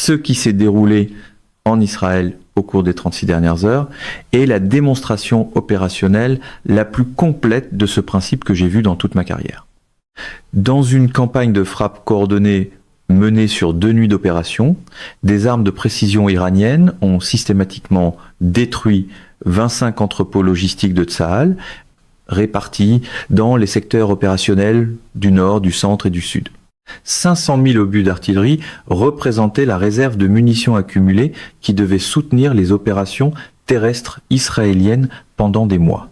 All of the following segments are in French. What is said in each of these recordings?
ce qui s'est déroulé en Israël au cours des 36 dernières heures est la démonstration opérationnelle la plus complète de ce principe que j'ai vu dans toute ma carrière. Dans une campagne de frappe coordonnée menée sur 2 nuits d'opération, des armes de précision iraniennes ont systématiquement détruit 25 entrepôts logistiques de Tsahal, répartis dans les secteurs opérationnels du nord, du centre et du sud. 500 000 obus d'artillerie représentaient la réserve de munitions accumulées qui devait soutenir les opérations terrestres israéliennes pendant des mois.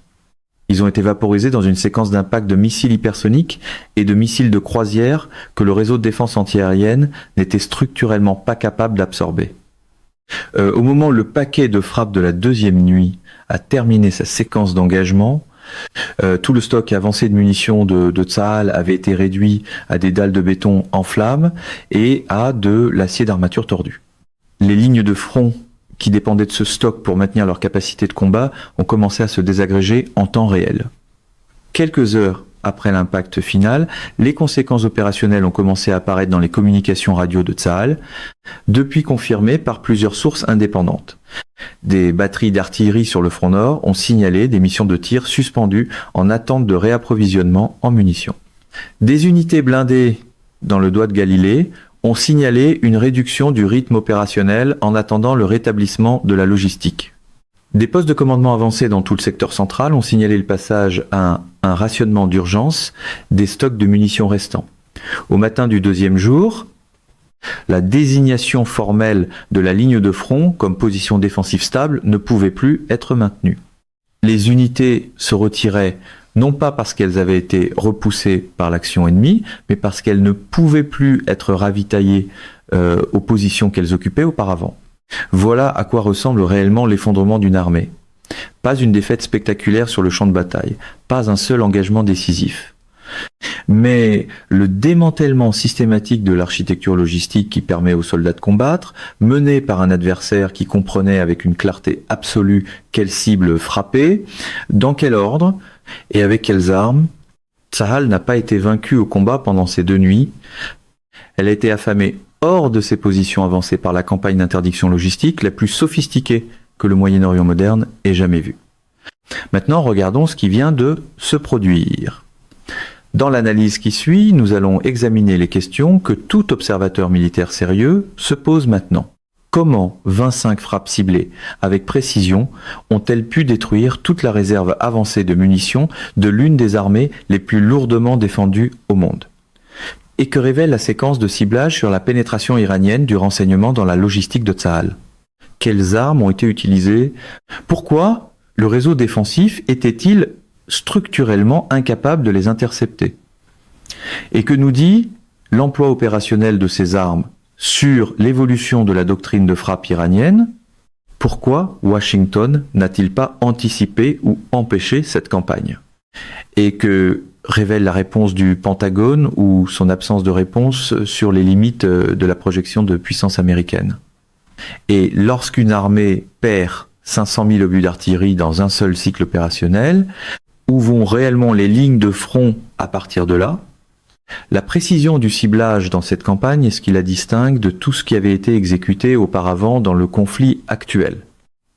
Ils ont été vaporisés dans une séquence d'impact de missiles hypersoniques et de missiles de croisière que le réseau de défense antiaérienne n'était structurellement pas capable d'absorber. Au moment où le paquet de frappe de la 2e nuit a terminé sa séquence d'engagement, tout le stock avancé de munitions de Tsahal avait été réduit à des dalles de béton en flammes et à de l'acier d'armature tordu. Les lignes de front qui dépendaient de ce stock pour maintenir leur capacité de combat ont commencé à se désagréger en temps réel. Quelques heures après l'impact final, les conséquences opérationnelles ont commencé à apparaître dans les communications radio de Tsahal, depuis confirmées par plusieurs sources indépendantes. Des batteries d'artillerie sur le front nord ont signalé des missions de tir suspendues en attente de réapprovisionnement en munitions. Des unités blindées dans le Doigt de Galilée ont signalé une réduction du rythme opérationnel en attendant le rétablissement de la logistique. Des postes de commandement avancés dans tout le secteur central ont signalé le passage à un rationnement d'urgence des stocks de munitions restants. Au matin du 2e jour, la désignation formelle de la ligne de front comme position défensive stable ne pouvait plus être maintenue. Les unités se retiraient non pas parce qu'elles avaient été repoussées par l'action ennemie, mais parce qu'elles ne pouvaient plus être ravitaillées aux positions qu'elles occupaient auparavant. Voilà à quoi ressemble réellement l'effondrement d'une armée. Pas une défaite spectaculaire sur le champ de bataille, pas un seul engagement décisif. Mais le démantèlement systématique de l'architecture logistique qui permet aux soldats de combattre, mené par un adversaire qui comprenait avec une clarté absolue quelle cible frapper, dans quel ordre et avec quelles armes. Tsahal n'a pas été vaincu au combat pendant ces 2 nuits. Elle a été affamée hors de ses positions avancées par la campagne d'interdiction logistique la plus sophistiquée que le Moyen-Orient moderne ait jamais vue. Maintenant, regardons ce qui vient de se produire. Dans l'analyse qui suit, nous allons examiner les questions que tout observateur militaire sérieux se pose maintenant. Comment 25 frappes ciblées avec précision ont-elles pu détruire toute la réserve avancée de munitions de l'une des armées les plus lourdement défendues au monde ? Et que révèle la séquence de ciblage sur la pénétration iranienne du renseignement dans la logistique de Tsahal ? Quelles armes ont été utilisées ? Pourquoi le réseau défensif était-il structurellement incapable de les intercepter ? Et que nous dit l'emploi opérationnel de ces armes sur l'évolution de la doctrine de frappe iranienne ? Pourquoi Washington n'a-t-il pas anticipé ou empêché cette campagne ? Et que révèle la réponse du Pentagone ou son absence de réponse sur les limites de la projection de puissance américaine. Et lorsqu'une armée perd 500 000 obus d'artillerie dans un seul cycle opérationnel, où vont réellement les lignes de front à partir de là ? La précision du ciblage dans cette campagne est ce qui la distingue de tout ce qui avait été exécuté auparavant dans le conflit actuel.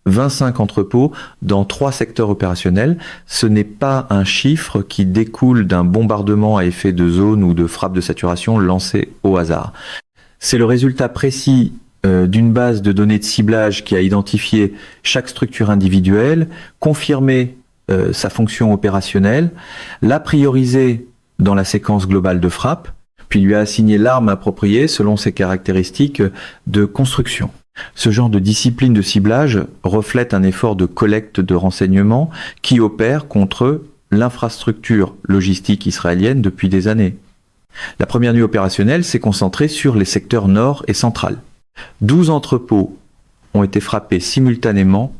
25 entrepôts dans 3 secteurs opérationnels, ce n'est pas un chiffre qui découle d'un bombardement à effet de zone ou de frappe de saturation lancé au hasard. C'est le résultat précis d'une base de données de ciblage qui a identifié chaque structure individuelle, confirmé sa fonction opérationnelle, l'a priorisé dans la séquence globale de frappe, puis lui a assigné l'arme appropriée selon ses caractéristiques de construction. Ce genre de discipline de ciblage reflète un effort de collecte de renseignements qui opère contre l'infrastructure logistique israélienne depuis des années. La première nuit opérationnelle s'est concentrée sur les secteurs nord et central. 12 entrepôts ont été frappés simultanément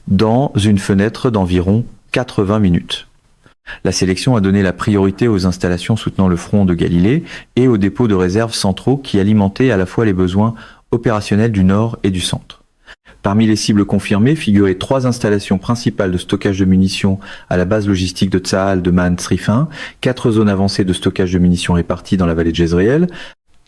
dans une fenêtre d'environ 80 minutes. La sélection a donné la priorité aux installations soutenant le front de Galilée et aux dépôts de réserve centraux qui alimentaient à la fois les besoins opérationnels du nord et du centre. Parmi les cibles confirmées figuraient 3 installations principales de stockage de munitions à la base logistique de Tsahal de Man Srifin, 4 zones avancées de stockage de munitions réparties dans la vallée de Jezreel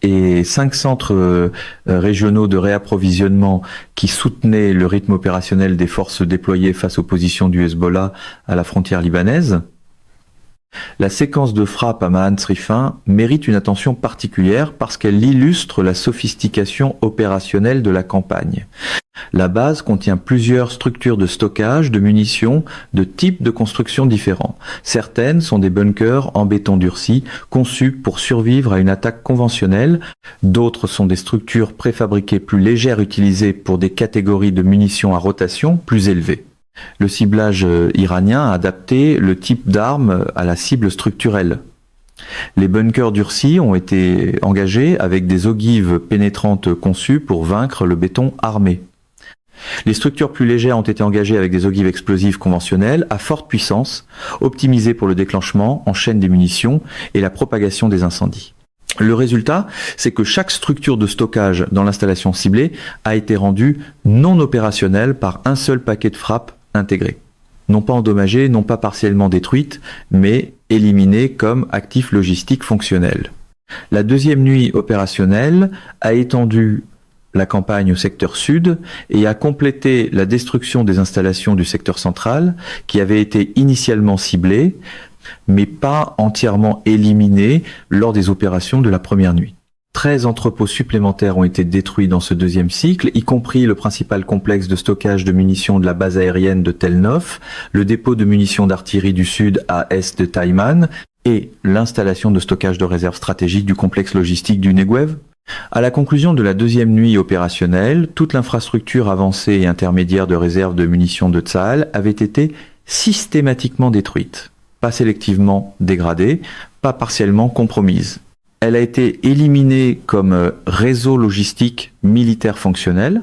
et 5 centres régionaux de réapprovisionnement qui soutenaient le rythme opérationnel des forces déployées face aux positions du Hezbollah à la frontière libanaise. La séquence de frappe à Ma'an Srifin mérite une attention particulière parce qu'elle illustre la sophistication opérationnelle de la campagne. La base contient plusieurs structures de stockage de munitions de types de construction différents. Certaines sont des bunkers en béton durci conçus pour survivre à une attaque conventionnelle. D'autres sont des structures préfabriquées plus légères utilisées pour des catégories de munitions à rotation plus élevées. Le ciblage iranien a adapté le type d'arme à la cible structurelle. Les bunkers durcis ont été engagés avec des ogives pénétrantes conçues pour vaincre le béton armé. Les structures plus légères ont été engagées avec des ogives explosives conventionnelles à forte puissance, optimisées pour le déclenchement en chaîne des munitions et la propagation des incendies. Le résultat, c'est que chaque structure de stockage dans l'installation ciblée a été rendue non opérationnelle par un seul paquet de frappe intégré. Non pas endommagée, non pas partiellement détruite, mais éliminée comme actif logistique fonctionnel. La deuxième nuit opérationnelle a étendu la campagne au secteur sud et a complété la destruction des installations du secteur central qui avaient été initialement ciblées, mais pas entièrement éliminées lors des opérations de la première nuit. 13 entrepôts supplémentaires ont été détruits dans ce deuxième cycle, y compris le principal complexe de stockage de munitions de la base aérienne de Tel Nof, le dépôt de munitions d'artillerie du sud à est de Taïman et l'installation de stockage de réserves stratégiques du complexe logistique du Negev. À la conclusion de la deuxième nuit opérationnelle, toute l'infrastructure avancée et intermédiaire de réserve de munitions de Tsahal avait été systématiquement détruite, pas sélectivement dégradée, pas partiellement compromise. Elle a été éliminée comme réseau logistique militaire fonctionnel.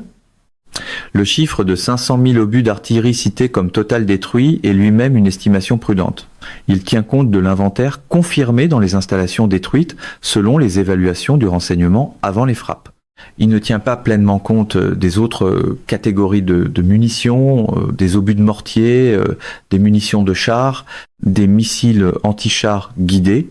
Le chiffre de 500 000 obus d'artillerie cité comme total détruit est lui-même une estimation prudente. Il tient compte de l'inventaire confirmé dans les installations détruites selon les évaluations du renseignement avant les frappes. Il ne tient pas pleinement compte des autres catégories de munitions, des obus de mortier, des munitions de chars, des missiles anti-chars guidés,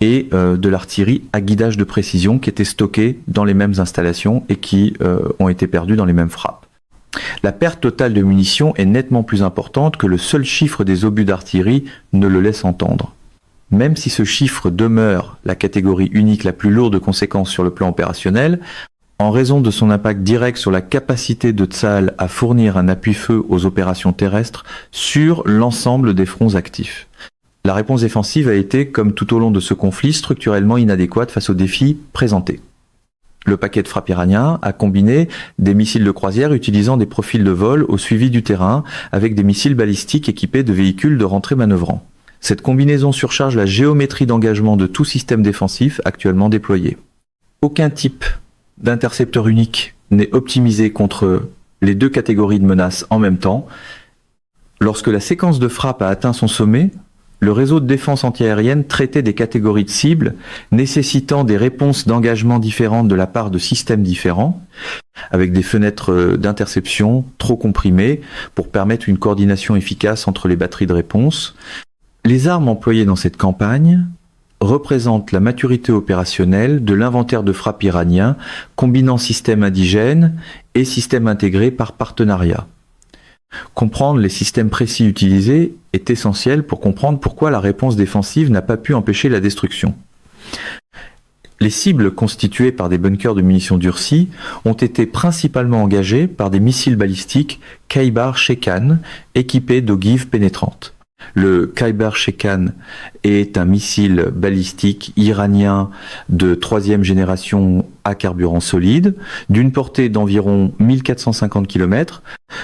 et de l'artillerie à guidage de précision qui était stockée dans les mêmes installations et qui ont été perdues dans les mêmes frappes. La perte totale de munitions est nettement plus importante que le seul chiffre des obus d'artillerie ne le laisse entendre. Même si ce chiffre demeure la catégorie unique la plus lourde de conséquences sur le plan opérationnel, en raison de son impact direct sur la capacité de Tsahal à fournir un appui-feu aux opérations terrestres sur l'ensemble des fronts actifs. La réponse défensive a été, comme tout au long de ce conflit, structurellement inadéquate face aux défis présentés. Le paquet de frappe iranien a combiné des missiles de croisière utilisant des profils de vol au suivi du terrain avec des missiles balistiques équipés de véhicules de rentrée manœuvrants. Cette combinaison surcharge la géométrie d'engagement de tout système défensif actuellement déployé. Aucun type d'intercepteur unique n'est optimisé contre les deux catégories de menaces en même temps. Lorsque la séquence de frappe a atteint son sommet, le réseau de défense antiaérienne traitait des catégories de cibles nécessitant des réponses d'engagement différentes de la part de systèmes différents, avec des fenêtres d'interception trop comprimées pour permettre une coordination efficace entre les batteries de réponse. Les armes employées dans cette campagne représentent la maturité opérationnelle de l'inventaire de frappe iranien combinant système indigène et système intégré par partenariat. Comprendre les systèmes précis utilisés est essentiel pour comprendre pourquoi la réponse défensive n'a pas pu empêcher la destruction. Les cibles constituées par des bunkers de munitions durcies ont été principalement engagées par des missiles balistiques Khaybar-Shekan équipés d'ogives pénétrantes. Le Khaybar-Shekan est un missile balistique iranien de 3e génération à carburant solide, d'une portée d'environ 1450 km,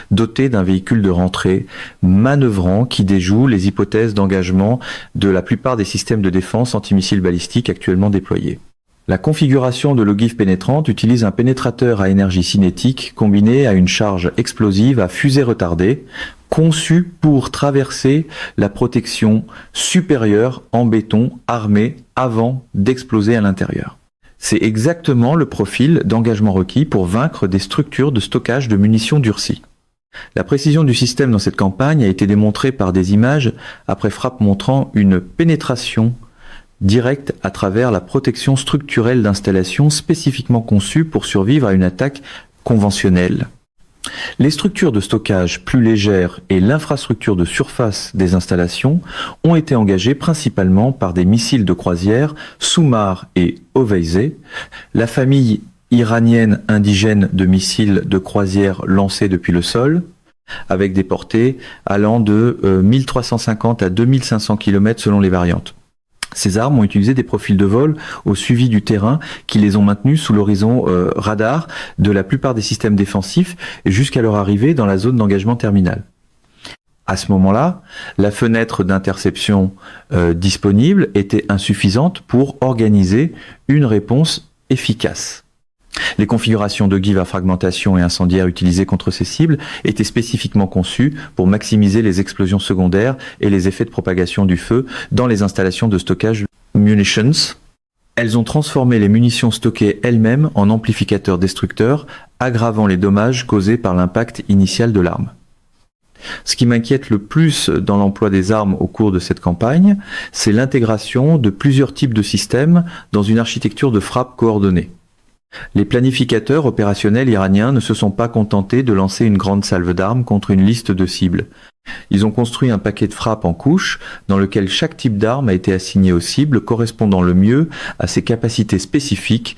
doté d'un véhicule de rentrée manœuvrant qui déjoue les hypothèses d'engagement de la plupart des systèmes de défense antimissiles balistiques actuellement déployés. La configuration de l'ogive pénétrante utilise un pénétrateur à énergie cinétique combiné à une charge explosive à fusée retardée, conçu pour traverser la protection supérieure en béton armé avant d'exploser à l'intérieur. C'est exactement le profil d'engagement requis pour vaincre des structures de stockage de munitions durcies. La précision du système dans cette campagne a été démontrée par des images après frappe montrant une pénétration directe à travers la protection structurelle d'installations spécifiquement conçues pour survivre à une attaque conventionnelle. Les structures de stockage plus légères et l'infrastructure de surface des installations ont été engagées principalement par des missiles de croisière Soumar et Oveyze, la famille iranienne indigène de missiles de croisière lancés depuis le sol, avec des portées allant de 1350 à 2500 km selon les variantes. Ces armes ont utilisé des profils de vol au suivi du terrain qui les ont maintenus sous l'horizon radar de la plupart des systèmes défensifs jusqu'à leur arrivée dans la zone d'engagement terminal. À ce moment-là, la fenêtre d'interception disponible était insuffisante pour organiser une réponse efficace. Les configurations d'ogives à fragmentation et incendiaires utilisées contre ces cibles étaient spécifiquement conçues pour maximiser les explosions secondaires et les effets de propagation du feu dans les installations de stockage munitions. Elles ont transformé les munitions stockées elles-mêmes en amplificateurs destructeurs, aggravant les dommages causés par l'impact initial de l'arme. Ce qui m'inquiète le plus dans l'emploi des armes au cours de cette campagne, c'est l'intégration de plusieurs types de systèmes dans une architecture de frappe coordonnée. Les planificateurs opérationnels iraniens ne se sont pas contentés de lancer une grande salve d'armes contre une liste de cibles. Ils ont construit un paquet de frappes en couches dans lequel chaque type d'arme a été assigné aux cibles correspondant le mieux à ses capacités spécifiques,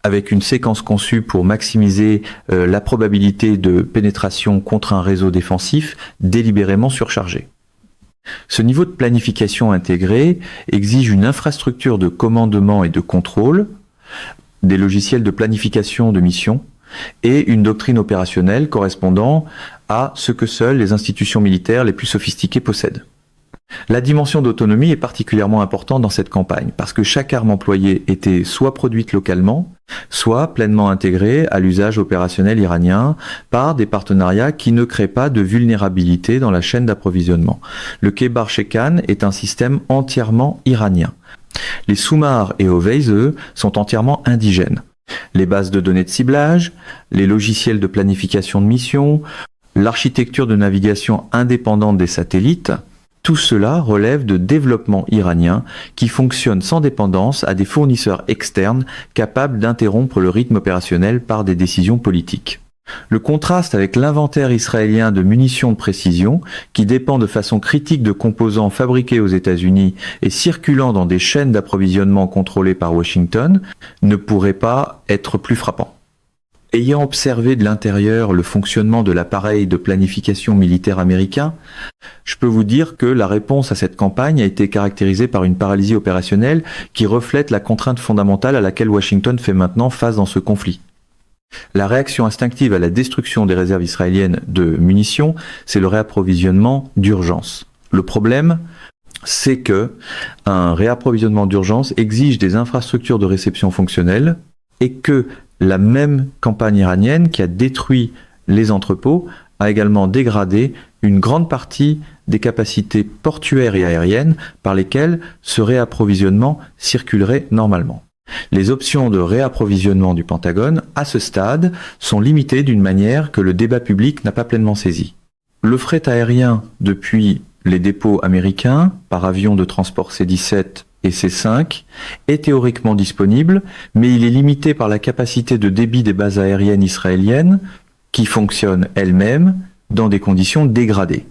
avec une séquence conçue pour maximiser la probabilité de pénétration contre un réseau défensif délibérément surchargé. Ce niveau de planification intégré exige une infrastructure de commandement et de contrôle, des logiciels de planification de mission et une doctrine opérationnelle correspondant à ce que seules les institutions militaires les plus sophistiquées possèdent. La dimension d'autonomie est particulièrement importante dans cette campagne parce que chaque arme employée était soit produite localement, soit pleinement intégrée à l'usage opérationnel iranien par des partenariats qui ne créent pas de vulnérabilité dans la chaîne d'approvisionnement. Le Khaybar Shekan est un système entièrement iranien. Les Soumar et Oveyze sont entièrement indigènes. Les bases de données de ciblage, les logiciels de planification de mission, l'architecture de navigation indépendante des satellites, tout cela relève de développement iranien qui fonctionne sans dépendance à des fournisseurs externes capables d'interrompre le rythme opérationnel par des décisions politiques. Le contraste avec l'inventaire israélien de munitions de précision, qui dépend de façon critique de composants fabriqués aux États-Unis et circulant dans des chaînes d'approvisionnement contrôlées par Washington, ne pourrait pas être plus frappant. Ayant observé de l'intérieur le fonctionnement de l'appareil de planification militaire américain, je peux vous dire que la réponse à cette campagne a été caractérisée par une paralysie opérationnelle qui reflète la contrainte fondamentale à laquelle Washington fait maintenant face dans ce conflit. La réaction instinctive à la destruction des réserves israéliennes de munitions, c'est le réapprovisionnement d'urgence. Le problème, c'est que un réapprovisionnement d'urgence exige des infrastructures de réception fonctionnelles et que la même campagne iranienne qui a détruit les entrepôts a également dégradé une grande partie des capacités portuaires et aériennes par lesquelles ce réapprovisionnement circulerait normalement. Les options de réapprovisionnement du Pentagone, à ce stade, sont limitées d'une manière que le débat public n'a pas pleinement saisi. Le fret aérien depuis les dépôts américains, par avion de transport C-17 et C-5, est théoriquement disponible, mais il est limité par la capacité de débit des bases aériennes israéliennes, qui fonctionnent elles-mêmes dans des conditions dégradées.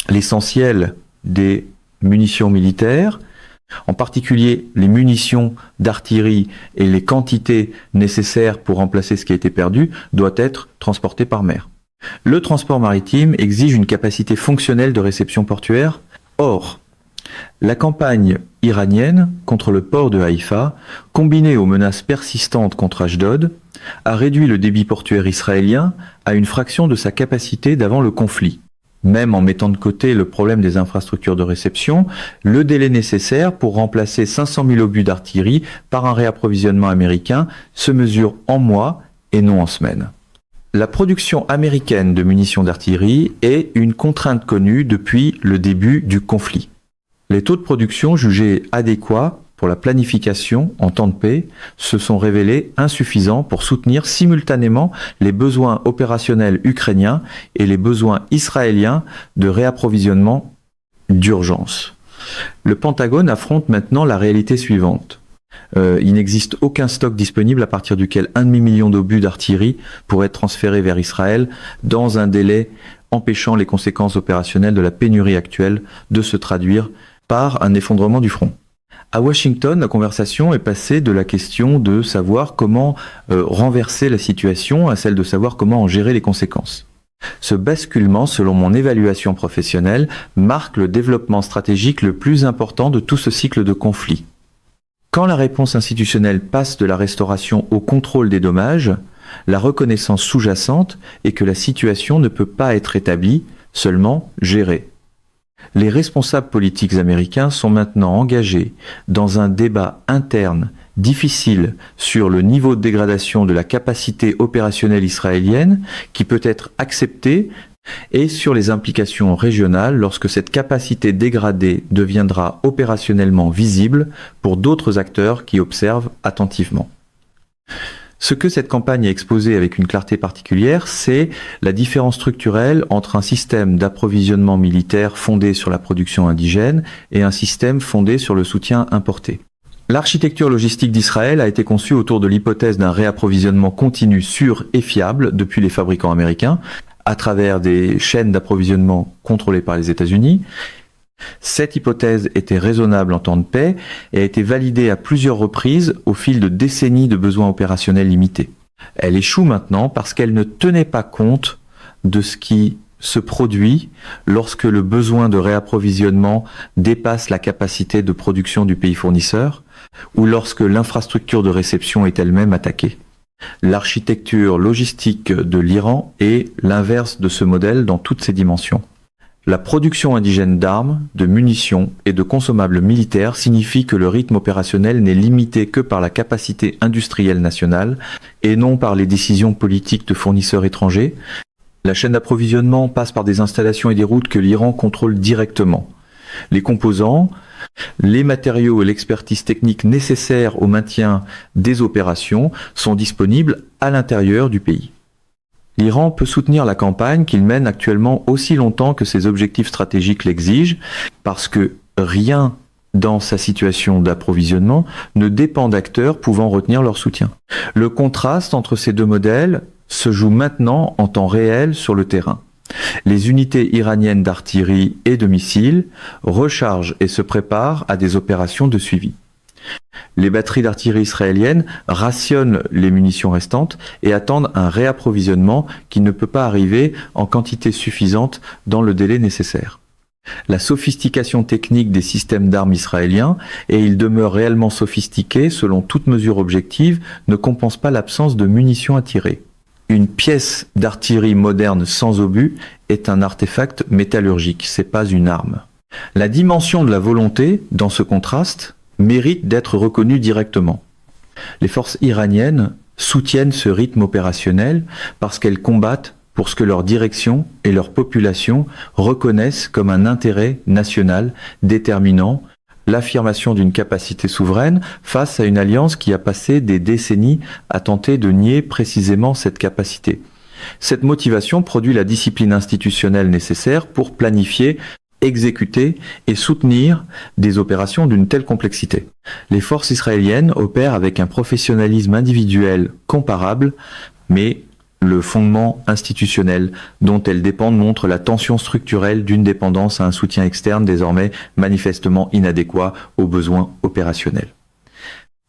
L'essentiel des munitions militaires, en particulier les munitions d'artillerie et les quantités nécessaires pour remplacer ce qui a été perdu, doit être transporté par mer. Le transport maritime exige une capacité fonctionnelle de réception portuaire. Or, la campagne iranienne contre le port de Haïfa, combinée aux menaces persistantes contre Ashdod, a réduit le débit portuaire israélien à une fraction de sa capacité d'avant le conflit. Même en mettant de côté le problème des infrastructures de réception, le délai nécessaire pour remplacer 500 000 obus d'artillerie par un réapprovisionnement américain se mesure en mois et non en semaines. La production américaine de munitions d'artillerie est une contrainte connue depuis le début du conflit. Les taux de production jugés adéquats pour la planification en temps de paix se sont révélés insuffisants pour soutenir simultanément les besoins opérationnels ukrainiens et les besoins israéliens de réapprovisionnement d'urgence. Le Pentagone affronte maintenant la réalité suivante. Il n'existe aucun stock disponible à partir duquel 1,5 million d'obus d'artillerie pourrait être transféré vers Israël dans un délai empêchant les conséquences opérationnelles de la pénurie actuelle de se traduire par un effondrement du front. À Washington, la conversation est passée de la question de savoir comment renverser la situation à celle de savoir comment en gérer les conséquences. Ce basculement, selon mon évaluation professionnelle, marque le développement stratégique le plus important de tout ce cycle de conflit. Quand la réponse institutionnelle passe de la restauration au contrôle des dommages, la reconnaissance sous-jacente est que la situation ne peut pas être établie, seulement gérée. Les responsables politiques américains sont maintenant engagés dans un débat interne difficile sur le niveau de dégradation de la capacité opérationnelle israélienne qui peut être acceptée et sur les implications régionales lorsque cette capacité dégradée deviendra opérationnellement visible pour d'autres acteurs qui observent attentivement. Ce que cette campagne a exposé avec une clarté particulière, c'est la différence structurelle entre un système d'approvisionnement militaire fondé sur la production indigène et un système fondé sur le soutien importé. L'architecture logistique d'Israël a été conçue autour de l'hypothèse d'un réapprovisionnement continu, sûr et fiable depuis les fabricants américains, à travers des chaînes d'approvisionnement contrôlées par les États-Unis. Cette hypothèse était raisonnable en temps de paix et a été validée à plusieurs reprises au fil de décennies de besoins opérationnels limités. Elle échoue maintenant parce qu'elle ne tenait pas compte de ce qui se produit lorsque le besoin de réapprovisionnement dépasse la capacité de production du pays fournisseur ou lorsque l'infrastructure de réception est elle-même attaquée. L'architecture logistique de l'Iran est l'inverse de ce modèle dans toutes ses dimensions. La production indigène d'armes, de munitions et de consommables militaires signifie que le rythme opérationnel n'est limité que par la capacité industrielle nationale et non par les décisions politiques de fournisseurs étrangers. La chaîne d'approvisionnement passe par des installations et des routes que l'Iran contrôle directement. Les composants, les matériaux et l'expertise technique nécessaires au maintien des opérations sont disponibles à l'intérieur du pays. L'Iran peut soutenir la campagne qu'il mène actuellement aussi longtemps que ses objectifs stratégiques l'exigent, parce que rien dans sa situation d'approvisionnement ne dépend d'acteurs pouvant retenir leur soutien. Le contraste entre ces deux modèles se joue maintenant en temps réel sur le terrain. Les unités iraniennes d'artillerie et de missiles rechargent et se préparent à des opérations de suivi. Les batteries d'artillerie israéliennes rationnent les munitions restantes et attendent un réapprovisionnement qui ne peut pas arriver en quantité suffisante dans le délai nécessaire. La sophistication technique des systèmes d'armes israéliens, et ils demeurent réellement sophistiqués selon toute mesure objective, ne compense pas l'absence de munitions à tirer. Une pièce d'artillerie moderne sans obus est un artefact métallurgique, c'est pas une arme. La dimension de la volonté, dans ce contraste, mérite d'être reconnue directement. Les forces iraniennes soutiennent ce rythme opérationnel parce qu'elles combattent pour ce que leur direction et leur population reconnaissent comme un intérêt national déterminant l'affirmation d'une capacité souveraine face à une alliance qui a passé des décennies à tenter de nier précisément cette capacité. Cette motivation produit la discipline institutionnelle nécessaire pour planifier, exécuter et soutenir des opérations d'une telle complexité. Les forces israéliennes opèrent avec un professionnalisme individuel comparable, mais le fondement institutionnel dont elles dépendent montre la tension structurelle d'une dépendance à un soutien externe désormais manifestement inadéquat aux besoins opérationnels.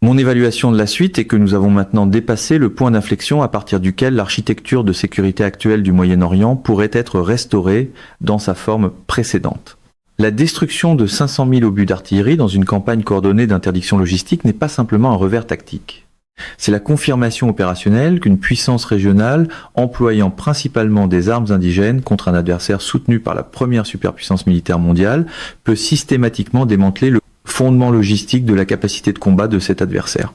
Mon évaluation de la suite est que nous avons maintenant dépassé le point d'inflexion à partir duquel l'architecture de sécurité actuelle du Moyen-Orient pourrait être restaurée dans sa forme précédente. La destruction de 500 000 obus d'artillerie dans une campagne coordonnée d'interdiction logistique n'est pas simplement un revers tactique. C'est la confirmation opérationnelle qu'une puissance régionale, employant principalement des armes indigènes contre un adversaire soutenu par la première superpuissance militaire mondiale, peut systématiquement démanteler le fondement logistique de la capacité de combat de cet adversaire.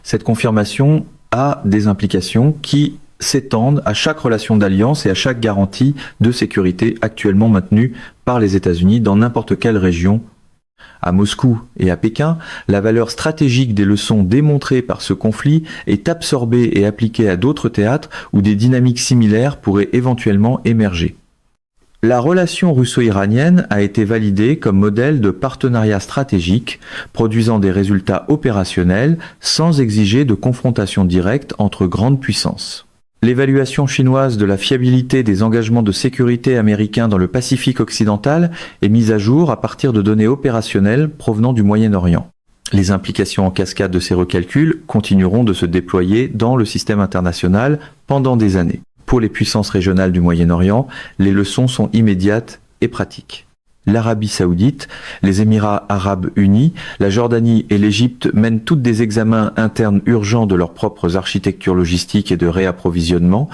Cette confirmation a des implications qui s'étendent à chaque relation d'alliance et à chaque garantie de sécurité actuellement maintenue par les États-Unis dans n'importe quelle région. À Moscou et à Pékin, la valeur stratégique des leçons démontrées par ce conflit est absorbée et appliquée à d'autres théâtres où des dynamiques similaires pourraient éventuellement émerger. La relation russo-iranienne a été validée comme modèle de partenariat stratégique, produisant des résultats opérationnels sans exiger de confrontation directe entre grandes puissances. L'évaluation chinoise de la fiabilité des engagements de sécurité américains dans le Pacifique occidental est mise à jour à partir de données opérationnelles provenant du Moyen-Orient. Les implications en cascade de ces recalculs continueront de se déployer dans le système international pendant des années. Pour les puissances régionales du Moyen-Orient, les leçons sont immédiates et pratiques. L'Arabie saoudite, les Émirats arabes unis, la Jordanie et l'Égypte mènent toutes des examens internes urgents de leurs propres architectures logistiques et de réapprovisionnement,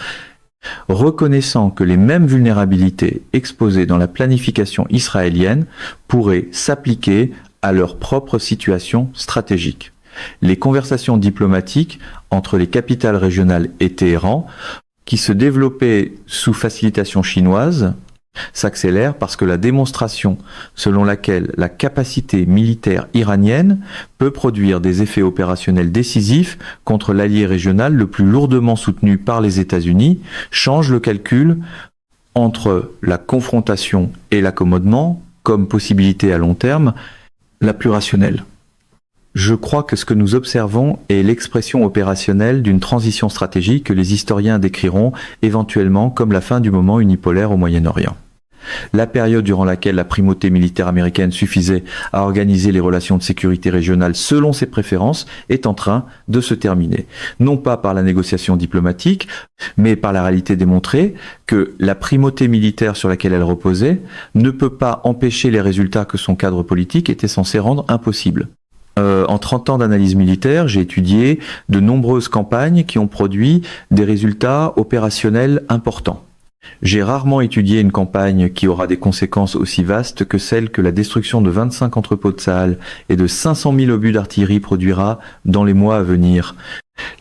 reconnaissant que les mêmes vulnérabilités exposées dans la planification israélienne pourraient s'appliquer à leur propre situation stratégique. Les conversations diplomatiques entre les capitales régionales et Téhéran, qui se développaient sous facilitation chinoise, s'accélère parce que la démonstration selon laquelle la capacité militaire iranienne peut produire des effets opérationnels décisifs contre l'allié régional le plus lourdement soutenu par les États-Unis change le calcul entre la confrontation et l'accommodement comme possibilité à long terme la plus rationnelle. Je crois que ce que nous observons est l'expression opérationnelle d'une transition stratégique que les historiens décriront éventuellement comme la fin du moment unipolaire au Moyen-Orient. La période durant laquelle la primauté militaire américaine suffisait à organiser les relations de sécurité régionales selon ses préférences est en train de se terminer. Non pas par la négociation diplomatique, mais par la réalité démontrée que la primauté militaire sur laquelle elle reposait ne peut pas empêcher les résultats que son cadre politique était censé rendre impossibles. En 30 ans d'analyse militaire, j'ai étudié de nombreuses campagnes qui ont produit des résultats opérationnels importants. J'ai rarement étudié une campagne qui aura des conséquences aussi vastes que celle que la destruction de 25 entrepôts de Tsahal et de 500 000 obus d'artillerie produira dans les mois à venir.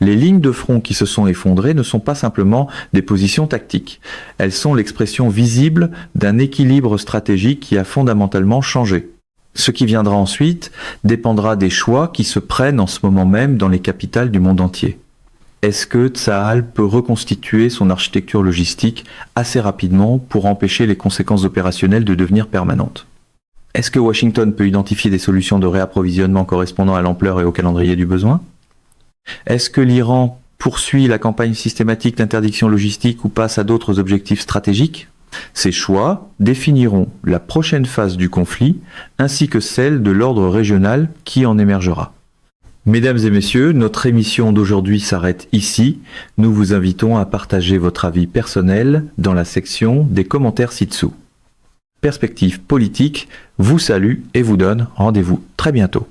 Les lignes de front qui se sont effondrées ne sont pas simplement des positions tactiques. Elles sont l'expression visible d'un équilibre stratégique qui a fondamentalement changé. Ce qui viendra ensuite dépendra des choix qui se prennent en ce moment même dans les capitales du monde entier. Est-ce que Tsahal peut reconstituer son architecture logistique assez rapidement pour empêcher les conséquences opérationnelles de devenir permanentes? Est-ce que Washington peut identifier des solutions de réapprovisionnement correspondant à l'ampleur et au calendrier du besoin? Est-ce que l'Iran poursuit la campagne systématique d'interdiction logistique ou passe à d'autres objectifs stratégiques? Ces choix définiront la prochaine phase du conflit ainsi que celle de l'ordre régional qui en émergera. Mesdames et messieurs, notre émission d'aujourd'hui s'arrête ici. Nous vous invitons à partager votre avis personnel dans la section des commentaires ci-dessous. Perspective politique vous salue et vous donne rendez-vous très bientôt.